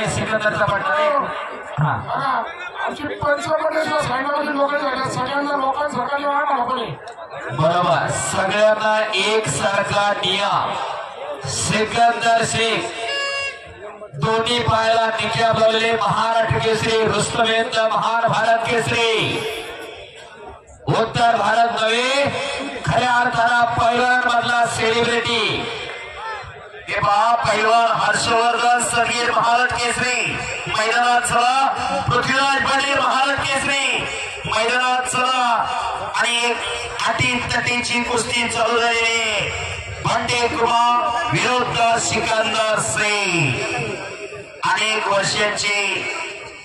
आणि सिकंदरचा पटणार. हा बरोबर, सगळ्यांना एक सारखा नियम. सिकंदर शेख दोन्ही पायाला निकाब लावलेले महाराष्ट्र केसरी, रुस्तमेंद्र महान भारत केसरी, उत्तर भारत नव्हे खऱ्या अर्थाला पैलवान मधला सेलिब्रिटी हे पहा. पैलवान हर्षवर्धन सगीर महाराष्ट्र केसरी मैदानात चला, पृथ्वीराज पाटील महाराष्ट्र केसरी मैदानात चला. आणि अटीतटीची कुस्ती चालू झालेली. भंडे कुमार विरुद्ध सिकंदर शेख. अनेक वर्षांची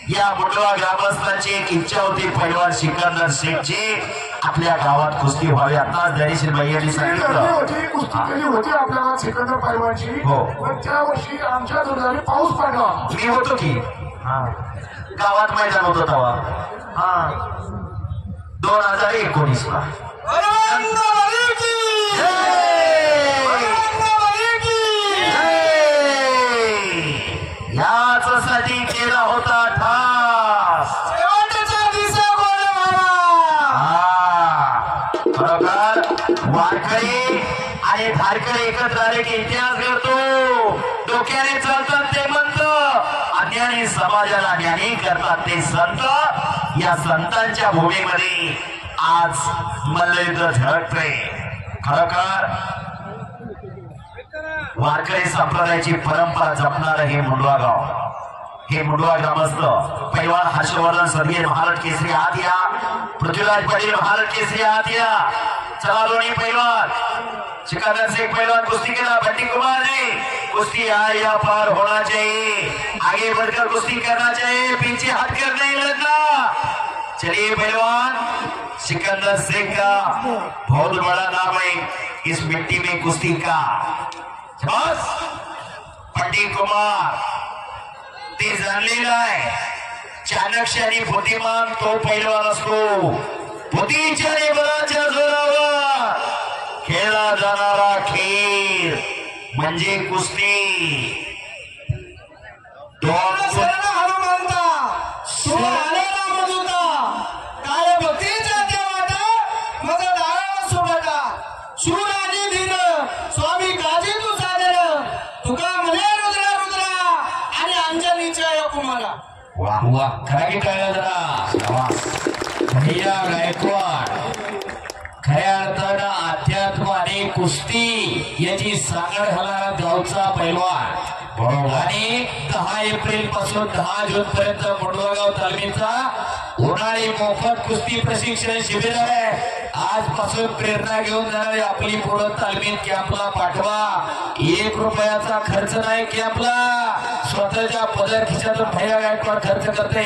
या मुंडवा ग्रामस्थांची एक इच्छा होती पैलवान सिकंदर शेखची आपल्या गावात कुस्ती व्हावी. आता दरीशील भाई यांनी सांगितलं कुस्ती होती आपल्याला सिकंदर पैलवानची. हो, त्या वर्षी आमच्या दुर्गाने पाऊस पडला. मी होतो की गावात मैदान होतं तेव्हा. 2019 ला यासाठी केला होता ठास. बरोबर, वारकरी आणि धारकरी एकत्र आले की इतिहास घडतो. डोक्याने चालतात ते मंत्र, अज्ञानी समाजाला ज्ञानी करतात ते संत. या संतांच्या भूमीमध्ये आज मल्लयुद्ध झळकते. खरोखर वारकरी संप्रदायाची परंपरा जपणारं हे मुंडवा गाव, हे मुंडवा ग्रामस्थ. पैलवान हर्षवर्धन सदगीर महाराष्ट्र केसरी आत या, पृथ्वीराज पाटील महाराष्ट्र केसरी आत या. चला दोन्ही पैलवान. सिकंदर शेख पैलवान कुश्ती केला, भट्टी कुमार जी कुश्ती या पार होना चाहिए, आगे बढ़कर कुश्ती करना चाहिए, पीछे हटकर नहीं लड़ना. चलिए पहलवान, सिकंदर शेख का बहुत बड़ा नाम है इस मिट्टी में कुश्ती का. बस भट्टी कुमार ते जाणलेला आहे. चाणक्य आणि बुद्धिमान तो पैलवान असतो. बुद्धीच्या आणि बलाच्या जोरावर खेळला जाणारा खेळ म्हणजे कुस्ती. स्वामी काजी तू सादर तुका म्हणे रुद्रा रुद्रा आणि अंजलीच्या कुमारा. वाह वाह, खरा की टाळ्या जरा. भैया गायकवाड खऱ्या अर्थानं अध्यात्म आणि कुस्ती याची सांगड घालणारा गावचा पैलवान. आणि 10 एप्रिल पासून 10 जून पर्यंत मुंडवागाव तालमीचा उन्हाळी मोफत कुस्ती प्रशिक्षण शिबिर आहे. आजपासून प्रेरणा घेऊन जाणारी आपली पुढे तालमीत कॅम्पला पाठवा. 1 रुपयाचा खर्च नाही कॅम्पला, स्वतःच्या पदर खिशातून भैया गायकवाड खर्च करते.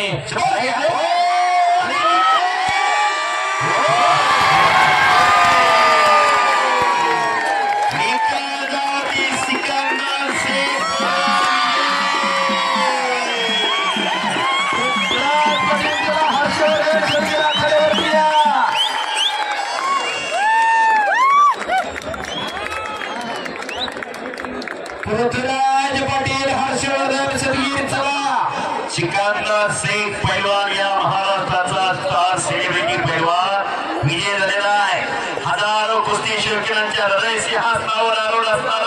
पृथ्वीराज पाटील हर्षवर्धन सदगीर चला. सिकंदर शेख पैलवान या महाराष्ट्राचा सेलिब्रिटी पैलवान विजय झालेला आहे. हजारो कुस्ती शौकीनांच्या हृदय सिंहासनावर आरूढ असणारा